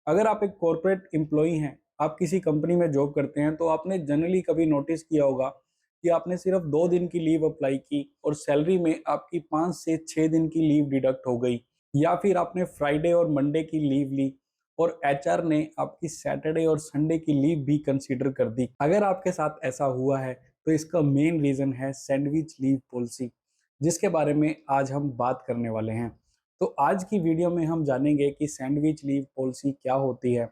अगर आप एक कॉर्पोरेट एम्प्लॉई हैं, आप किसी कंपनी में जॉब करते हैं, तो आपने जनरली कभी नोटिस किया होगा कि आपने सिर्फ 2 दिन की लीव अप्लाई की और सैलरी में आपकी 5 से 6 दिन की लीव डिडक्ट हो गई। या फिर आपने फ्राइडे और मंडे की लीव ली और एचआर ने आपकी सैटरडे और संडे की लीव भी कंसीडर कर दी। अगर आपके साथ ऐसा हुआ है, तो इसका मेन रीज़न है सैंडविच लीव पॉलिसी, जिसके बारे में आज हम बात करने वाले हैं। तो आज की वीडियो में हम जानेंगे कि सैंडविच लीव पॉलिसी क्या होती है।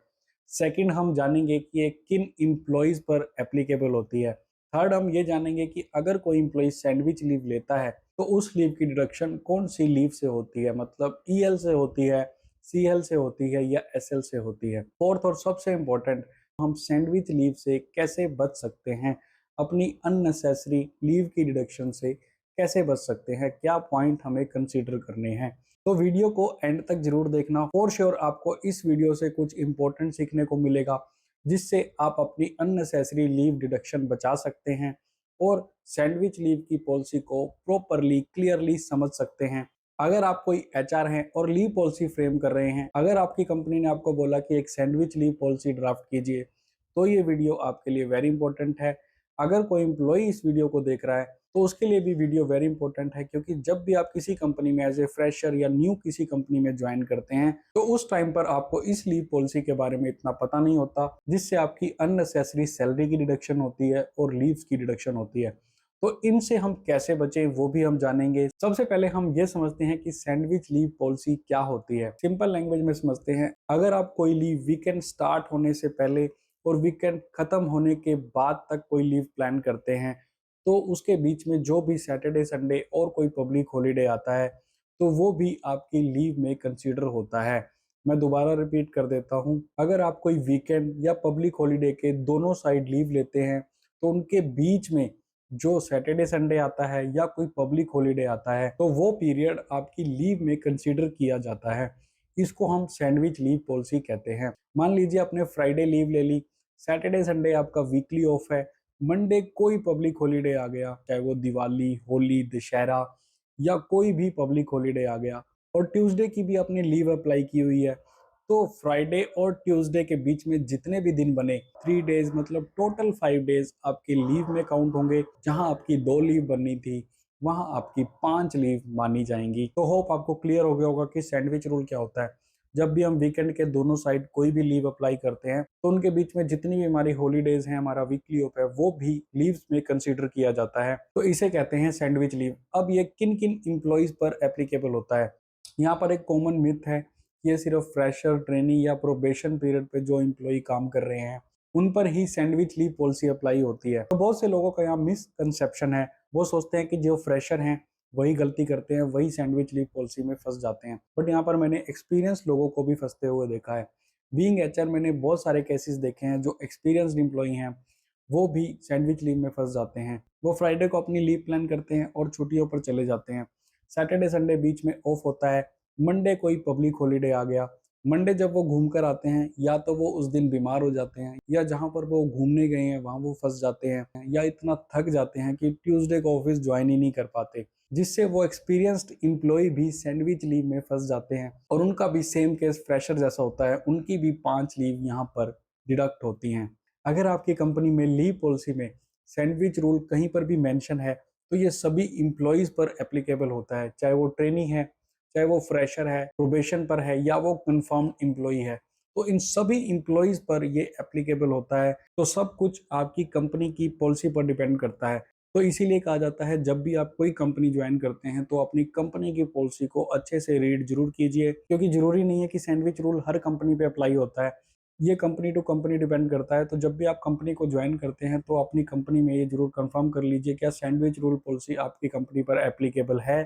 सेकंड, हम जानेंगे कि ये किन एम्प्लॉइज़ पर एप्लीकेबल होती है। थर्ड, हम ये जानेंगे कि अगर कोई एम्प्लॉय सैंडविच लीव लेता है, तो उस लीव की डिडक्शन कौन-सी लीव से होती है, मतलब ईएल से होती है, सीएल से होती है या एसएल से होती है। फोर्थ और सबसे इम्पोर्टेंट, हम सैंडविच लीव से कैसे बच सकते हैं, अपनी अननेसेसरी लीव की डिडक्शन से कैसे बच सकते हैं, क्या पॉइंट हमें कंसीडर करने हैं। तो वीडियो को एंड तक जरूर देखना। फॉर श्योर आपको इस वीडियो से कुछ इंपॉर्टेंट सीखने को मिलेगा, जिससे आप अपनी अननेसेसरी लीव डिडक्शन बचा सकते हैं और सैंडविच लीव की पॉलिसी को प्रॉपरली क्लियरली समझ सकते हैं। अगर आप कोई एचआर हैं और लीव पॉलिसी फ्रेम कर रहे हैं, अगर आपकी कंपनी ने आपको बोला कि एक सैंडविच लीव पॉलिसी ड्राफ्ट कीजिए, तो ये वीडियो आपके लिए वेरी इंपॉर्टेंट है। अगर कोई एम्प्लॉई इस वीडियो को देख रहा है, तो उसके लिए भी वीडियो वेरी इंपॉर्टेंट है, क्योंकि जब भी आप किसी कंपनी में एज ए फ्रेशर या न्यू किसी कंपनी में ज्वाइन करते हैं, तो उस टाइम पर आपको इस लीव पॉलिसी के बारे में इतना पता नहीं होता, जिससे आपकी अननेसेसरी सैलरी की डिडक्शन होती है और लीव्स की डिडक्शन होती है। तो इनसे हम कैसे बचें, वो भी हम जानेंगे। सबसे पहले हम ये समझते हैं कि सैंडविच लीव पॉलिसी क्या होती है। सिंपल लैंग्वेज में समझते हैं, अगर आप कोई लीव वीकेंड स्टार्ट होने से पहले और वीकेंड खत्म होने के बाद तक कोई लीव प्लान करते हैं, तो उसके बीच में जो भी सैटरडे संडे और कोई पब्लिक हॉलीडे आता है, तो वो भी आपकी लीव में कंसीडर होता है। मैं दोबारा रिपीट कर देता हूँ, अगर आप कोई वीकेंड या पब्लिक हॉलीडे के दोनों साइड लीव लेते हैं, तो उनके बीच में जो सैटरडे संडे आता है या कोई पब्लिक हॉलीडे आता है, तो वो पीरियड आपकी लीव में कंसीडर किया जाता है। इसको हम सैंडविच लीव पॉलिसी कहते हैं। मान लीजिए आपने फ्राइडे लीव ले ली, सैटरडे संडे आपका वीकली ऑफ है, मंडे कोई पब्लिक हॉलीडे आ गया, चाहे वो दिवाली, होली, दशहरा या कोई भी पब्लिक हॉलीडे आ गया, और ट्यूसडे की भी आपने लीव अप्लाई की हुई है, तो फ्राइडे और ट्यूसडे के बीच में जितने भी दिन बने, 3 डेज मतलब टोटल 5 डेज आपके लीव में काउंट होंगे। जहां आपकी 2 लीव बननी थी, वहां आपकी 5 लीव मानी जाएंगी। तो होप आपको क्लियर हो गया होगा कि सैंडविच रूल क्या होता है। जब भी हम वीकेंड के दोनों साइड कोई भी लीव अप्लाई करते हैं, तो उनके बीच में जितनी भी हमारी हॉलीडेज हैं, हमारा वीकली ऑफ है, वो भी लीव्स में कंसीडर किया जाता है। तो इसे कहते हैं सैंडविच लीव। अब ये किन किन इंप्लॉइज पर एप्लीकेबल होता है। यहाँ पर एक कॉमन मिथ है, ये सिर्फ फ्रेशर, ट्रेनी या प्रोबेशन पीरियड पे जो एम्प्लॉय काम कर रहे हैं, उन पर ही सैंडविच लीव पॉलिसी अप्लाई होती है। तो बहुत से लोगों का यहाँ मिसकंसेप्शन है, वो सोचते हैं कि जो फ्रेशर हैं वही गलती करते हैं, वही सैंडविच लीव पॉलिसी में फंस जाते हैं। बट यहाँ पर मैंने एक्सपीरियंस लोगों को भी फंसते हुए देखा है। बीइंग एचआर, मैंने बहुत सारे केसेस देखे हैं, जो एक्सपीरियंस्ड एम्प्लॉय हैं वो भी सैंडविच लीव में फंस जाते हैं। वो फ्राइडे को अपनी लीव प्लान करते हैं और छुट्टियों पर चले जाते हैं। सैटरडे संडे बीच में ऑफ होता है, मंडे कोई पब्लिक हॉलीडे आ गया, मंडे जब वो घूम कर आते हैं, या तो वो उस दिन बीमार हो जाते हैं, या जहां पर वो घूमने गए हैं वहां वो फंस जाते हैं, या इतना थक जाते हैं कि ट्यूसडे को ऑफिस ज्वाइन ही नहीं कर पाते, जिससे वो एक्सपीरियंस्ड एम्प्लॉय भी सैंडविच लीव में फंस जाते हैं। और उनका भी सेम केस फ्रेशर जैसा होता है, उनकी भी 5 लीव यहाँ पर डिडक्ट होती हैं। अगर आपकी कंपनी में लीव पॉलिसी में सैंडविच रूल कहीं पर भी मेंशन है, तो ये सभी इंप्लॉइज पर एप्लीकेबल होता है, चाहे वो ट्रेनी है, चाहे वो फ्रेशर है, प्रोबेशन पर है, या वो कंफर्म एम्प्लॉई है। तो इन सभी एम्प्लॉइज पर ये एप्लीकेबल होता है। तो सब कुछ आपकी कंपनी की पॉलिसी पर डिपेंड करता है। तो इसीलिए कहा जाता है, जब भी आप कोई कंपनी ज्वाइन करते हैं, तो अपनी कंपनी की पॉलिसी को अच्छे से रीड जरूर कीजिए, क्योंकि जरूरी नहीं है कि सैंडविच रूल हर कंपनी पे अप्लाई होता है। ये कंपनी टू कंपनी डिपेंड करता है। तो जब भी आप कंपनी को ज्वाइन करते हैं, तो अपनी कंपनी में ये जरूर कंफर्म कर लीजिए, क्या सैंडविच रूल पॉलिसी आपकी कंपनी पर एप्लीकेबल है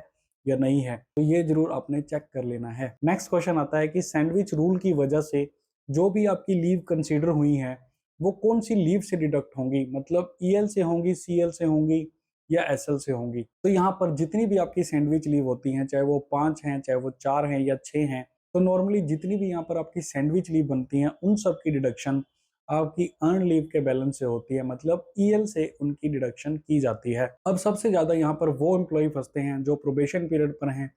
या नहीं है। तो ये जरूर आपने चेक कर लेना है। नेक्स्ट क्वेश्चन आता है कि सैंडविच रूल की वजह से जो भी आपकी लीव कंसीडर हुई है, वो कौन सी लीव से डिडक्ट होंगी, मतलब ईएल से होंगी, सीएल से होंगी या एसएल से होंगी। तो यहाँ पर जितनी भी आपकी सैंडविच लीव होती हैं, चाहे वो 5 हैं, चाहे वो 4 हैं या 6 हैं, तो नॉर्मली जितनी भी यहाँ पर आपकी सैंडविच लीव बनती हैं, उन सब की डिडक्शन आपकी अर्न लीव के बैलेंस से होती है, मतलब ईएल से उनकी डिडक्शन की जाती है। अब सबसे ज्यादा यहाँ पर वो एम्प्लॉय फंसते हैं जो प्रोबेशन पीरियड पर हैं,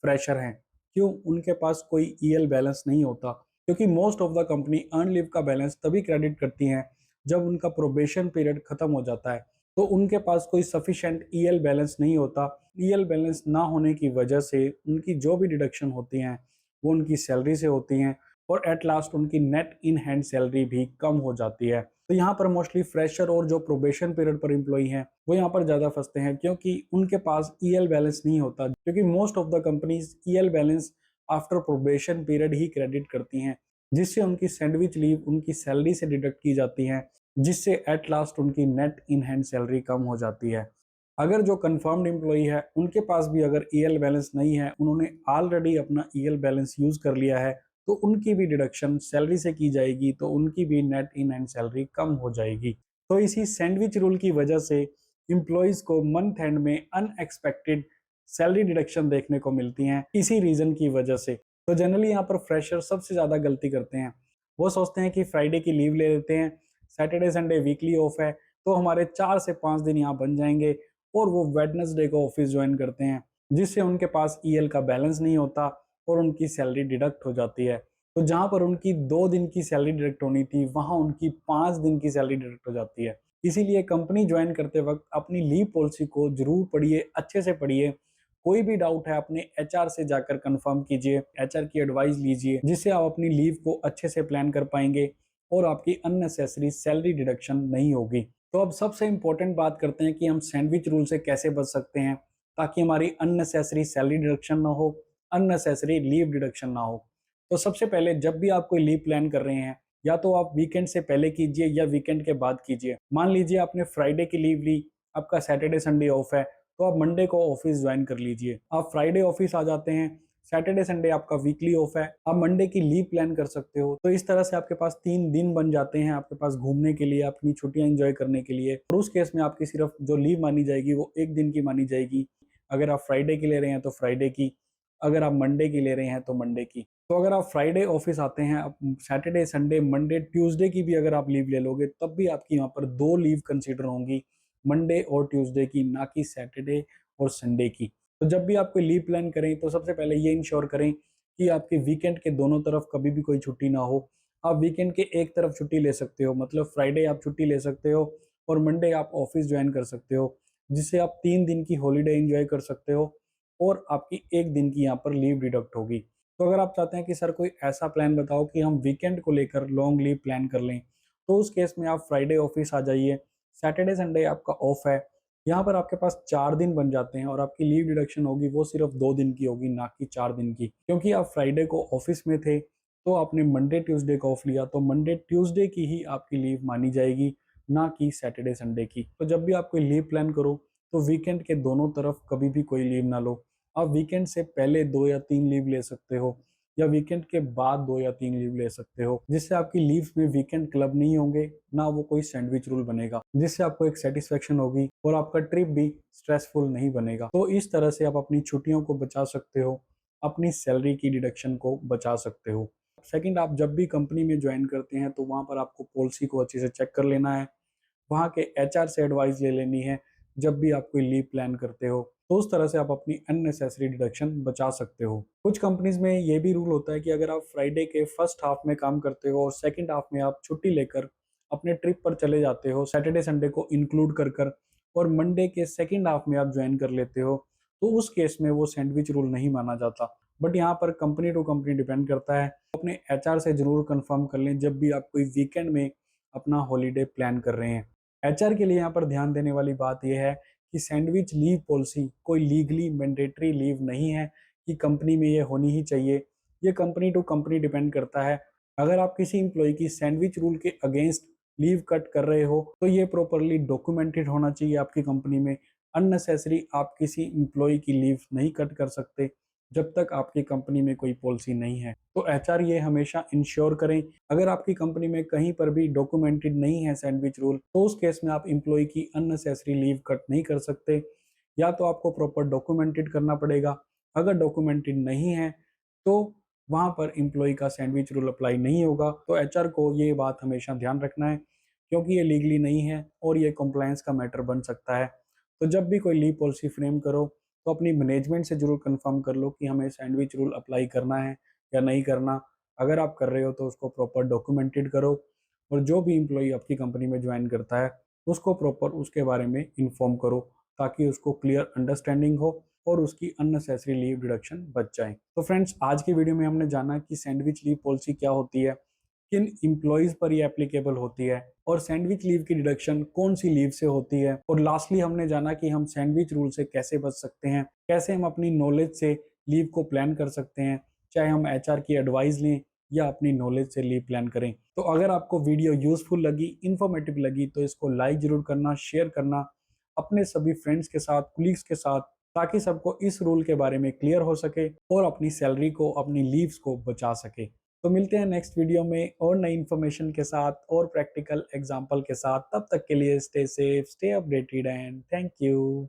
फ्रेशर हैं। क्यों? उनके पास कोई ईएल बैलेंस नहीं होता, क्योंकि most of the company earn leave का बैलेंस तभी क्रेडिट करती हैं जब उनका प्रोबेशन पीरियड खत्म हो जाता है। तो उनके पास कोई सफिशिएंट ईएल बैलेंस नहीं होता। ईएल बैलेंस ना होने की वजह से उनकी जो भी डिडक्शन होती हैं वो उनकी सैलरी से होती हैं और एट लास्ट उनकी नेट इन हैंड सैलरी भी कम हो जाती है। तो यहाँ पर मोस्टली फ्रेशर और जो प्रोबेशन पीरियड पर एम्प्लॉई हैं वो यहाँ पर ज़्यादा फंसते हैं, क्योंकि उनके पास ईएल बैलेंस नहीं होता, क्योंकि most of the companies EL balance after probation period he credit करती हैं, जिससे उनकी सैंडविच लीव उनकी सैलरी से डिडक्ट की जाती हैं, जिससे एट लास्ट उनकी नेट इन हैंड सैलरी कम हो जाती है। अगर जो कंफर्म्ड एम्प्लॉई है उनके पास भी अगर ईएल बैलेंस नहीं है, उन्होंने ऑलरेडी अपना ईएल बैलेंस यूज कर लिया है, तो उनकी भी डिडक्शन सैलरी से की जाएगी, तो उनकी भी नेट इन हैंड सैलरी कम हो जाएगी। तो इसी सैंडविच रूल की वजह से एम्प्लॉइज को मंथ एंड में अनएक्सपेक्टेड सैलरी डिडक्शन देखने को मिलती हैं, इसी रीजन की वजह से। तो जनरली यहाँ पर फ्रेशर सबसे ज्यादा गलती करते हैं। वो सोचते हैं कि फ्राइडे की लीव ले लेते हैं, सैटरडे संडे वीकली ऑफ है, तो हमारे 4 से 5 दिन यहाँ बन जाएंगे, और वो वेडनेसडे को ऑफिस ज्वाइन करते हैं, जिससे उनके पास ईएल का बैलेंस नहीं होता और उनकी सैलरी डिडक्ट हो जाती है। तो जहां पर उनकी 2 दिन की सैलरी डिडक्ट होनी थी, वहां उनकी 5 दिन की सैलरी डिडक्ट हो जाती है। इसीलिए कंपनी ज्वाइन करते वक्त अपनी लीव पॉलिसी को जरूर पढ़िए, अच्छे से पढ़िए। कोई भी डाउट है अपने एचआर से जाकर कंफर्म कीजिए, एचआर की एडवाइस लीजिए, जिससे आप अपनी लीव को अच्छे से प्लान कर पाएंगे और आपकी अननेसेसरी सैलरी डिडक्शन नहीं होगी। तो अब सबसे इंपॉर्टेंट बात करते हैं कि हम सैंडविच रूल से कैसे बच सकते हैं ताकि हमारी अननेसेसरी सैलरी डिडक्शन ना हो, अननेसेसरी लीव डिडक्शन ना हो। तो सबसे पहले जब भी आप कोई लीव प्लान कर रहे हैं, या तो आप वीकेंड से पहले कीजिए या वीकेंड के बाद कीजिए। मान लीजिए आपने फ्राइडे की लीव ली, आपका सैटरडे संडे ऑफ है, तो आप मंडे को ऑफिस ज्वाइन कर लीजिए। आप फ्राइडे ऑफिस आ जाते हैं, सैटरडे संडे आपका वीकली ऑफ है, आप मंडे की लीव प्लान कर सकते हो। तो इस तरह से आपके पास 3 दिन बन जाते हैं आपके पास घूमने के लिए, अपनी छुट्टियां एंजॉय करने के लिए। और उस केस में आपकी सिर्फ जो लीव मानी जाएगी वो एक दिन की मानी जाएगी। अगर आप फ्राइडे की ले रहे हैं तो फ्राइडे की, अगर आप मंडे की ले रहे हैं तो मंडे की। तो अगर आप फ्राइडे ऑफिस आते हैं, आप सैटरडे संडे मंडे ट्यूसडे की भी अगर आप लीव ले लोगे, तब भी आपकी यहाँ पर 2 लीव कंसिडर होंगी, मंडे और ट्यूसडे की, ना कि सैटरडे और संडे की। तो जब भी आप कोई लीव प्लान करें तो सबसे पहले ये इंश्योर करें कि आपके वीकेंड के दोनों तरफ कभी भी कोई छुट्टी ना हो। आप वीकेंड के एक तरफ छुट्टी ले सकते हो, मतलब फ्राइडे आप छुट्टी ले सकते हो और मंडे आप ऑफिस ज्वाइन कर सकते हो, जिससे आप 3 दिन की हॉलीडे एंजॉय कर सकते हो और आपकी एक दिन की यहाँ पर लीव डिडक्ट होगी। तो अगर आप चाहते हैं कि सर कोई ऐसा प्लान बताओ कि हम वीकेंड को लेकर लॉन्ग लीव प्लान कर लें, तो उस केस में आप फ्राइडे ऑफिस आ जाइए, सैटरडे संडे आपका ऑफ है, यहाँ पर आपके पास 4 दिन बन जाते हैं और आपकी लीव डिडक्शन होगी वो सिर्फ 2 दिन की होगी, ना कि 4 दिन की। क्योंकि आप फ्राइडे को ऑफिस में थे तो आपने मंडे ट्यूसडे को ऑफ लिया, तो मंडे ट्यूसडे की ही आपकी लीव मानी जाएगी, ना कि सैटरडे संडे की। तो जब भी आप कोई लीव प्लान करो तो वीकेंड के दोनों तरफ कभी भी कोई लीव ना लो। आप वीकेंड से पहले 2 या 3 लीव ले सकते हो, या वीकेंड के बाद 2 या 3 लीव ले सकते हो, जिससे आपकी लीव में वीकेंड क्लब नहीं होंगे, ना वो कोई सैंडविच रूल बनेगा, जिससे आपको एक सेटिस्फेक्शन होगी और आपका ट्रिप भी स्ट्रेसफुल नहीं बनेगा। तो इस तरह से आप अपनी छुट्टियों को बचा सकते हो, अपनी सैलरी की डिडक्शन को बचा सकते हो। सेकंड, आप जब भी कंपनी में ज्वाइन करते हैं तो वहां पर आपको पॉलिसी को अच्छे से चेक कर लेना है, वहाँ के एचआर से एडवाइस ले लेनी है जब भी आप कोई लीव प्लान करते हो। तो उस तरह से आप अपनी अननेसेसरी डिडक्शन बचा सकते हो। कुछ कंपनीज में ये भी रूल होता है कि अगर आप फ्राइडे के फर्स्ट हाफ में काम करते हो और सेकंड हाफ में आप छुट्टी लेकर अपने ट्रिप पर चले जाते हो, सैटरडे संडे को इंक्लूड कर कर, और मंडे के सेकंड हाफ में आप ज्वाइन कर लेते हो, तो उस केस में वो सैंडविच रूल नहीं माना जाता। बट यहाँ पर कंपनी टू कंपनी डिपेंड करता है। अपने एचआर से जरूर कंफर्म कर लें जब भी आप कोई वीकेंड में अपना हॉलीडे प्लान कर रहे हैं। एचआर के लिए यहाँ पर ध्यान देने वाली बात यह है कि सैंडविच लीव पॉलिसी कोई लीगली मैंडेटरी लीव नहीं है कि कंपनी में ये होनी ही चाहिए। ये कंपनी टू कंपनी डिपेंड करता है। अगर आप किसी इंप्लॉय की सैंडविच रूल के अगेंस्ट लीव कट कर रहे हो तो ये प्रॉपरली डॉक्यूमेंटेड होना चाहिए आपकी कंपनी में। अननेसेसरी आप किसी इंप्लॉय की लीव नहीं कट कर सकते जब तक आपकी कंपनी में कोई पॉलिसी नहीं है। तो एचआर ये हमेशा इंश्योर करें, अगर आपकी कंपनी में कहीं पर भी डॉक्यूमेंटेड नहीं है सैंडविच रूल, तो उस केस में आप इंप्लॉय की अननेसेसरी लीव कट नहीं कर सकते, या तो आपको प्रॉपर डॉक्यूमेंटेड करना पड़ेगा। अगर डॉक्यूमेंटेड नहीं है तो वहां पर इंप्लॉय का सैंडविच रूल अप्लाई नहीं होगा। तो एचआर को ये बात हमेशा ध्यान रखना है, क्योंकि ये लीगली नहीं है और ये कंप्लायंस का मैटर बन सकता है। तो जब भी कोई लीव पॉलिसी फ्रेम करो तो अपनी मैनेजमेंट से जरूर कंफर्म कर लो कि हमें सैंडविच रूल अप्लाई करना है या नहीं करना। अगर आप कर रहे हो तो उसको प्रॉपर डॉक्यूमेंटेड करो, और जो भी एम्प्लॉई आपकी कंपनी में ज्वाइन करता है उसको प्रॉपर उसके बारे में इन्फॉर्म करो, ताकि उसको क्लियर अंडरस्टैंडिंग हो और उसकी अननेसेसरी लीव डिडक्शन बच जाए। तो फ्रेंड्स, आज की वीडियो में हमने जाना कि सैंडविच लीव पॉलिसी क्या होती है, किन एम्प्लॉयज पर ये एप्लीकेबल होती है, और सैंडविच लीव की डिडक्शन कौन सी लीव से होती है, और लास्टली हमने जाना कि हम सैंडविच रूल से कैसे बच सकते हैं, कैसे हम अपनी नॉलेज से लीव को प्लान कर सकते हैं, चाहे हम एचआर की एडवाइस लें या अपनी नॉलेज से लीव प्लान करें। तो अगर आपको वीडियो यूजफुल लगी, इंफॉर्मेटिव लगी, तो इसको लाइक जरूर करना, शेयर करना अपने सभी फ्रेंड्स के साथ, कुलीग्स के साथ, ताकि सबको इस रूल के बारे में क्लियर हो सके और अपनी सैलरी को, अपनी लीव्स को बचा सके। तो मिलते हैं नेक्स्ट वीडियो में और नई इन्फॉर्मेशन के साथ और प्रैक्टिकल एग्जाम्पल के साथ। तब तक के लिए stay safe, stay updated and thank you.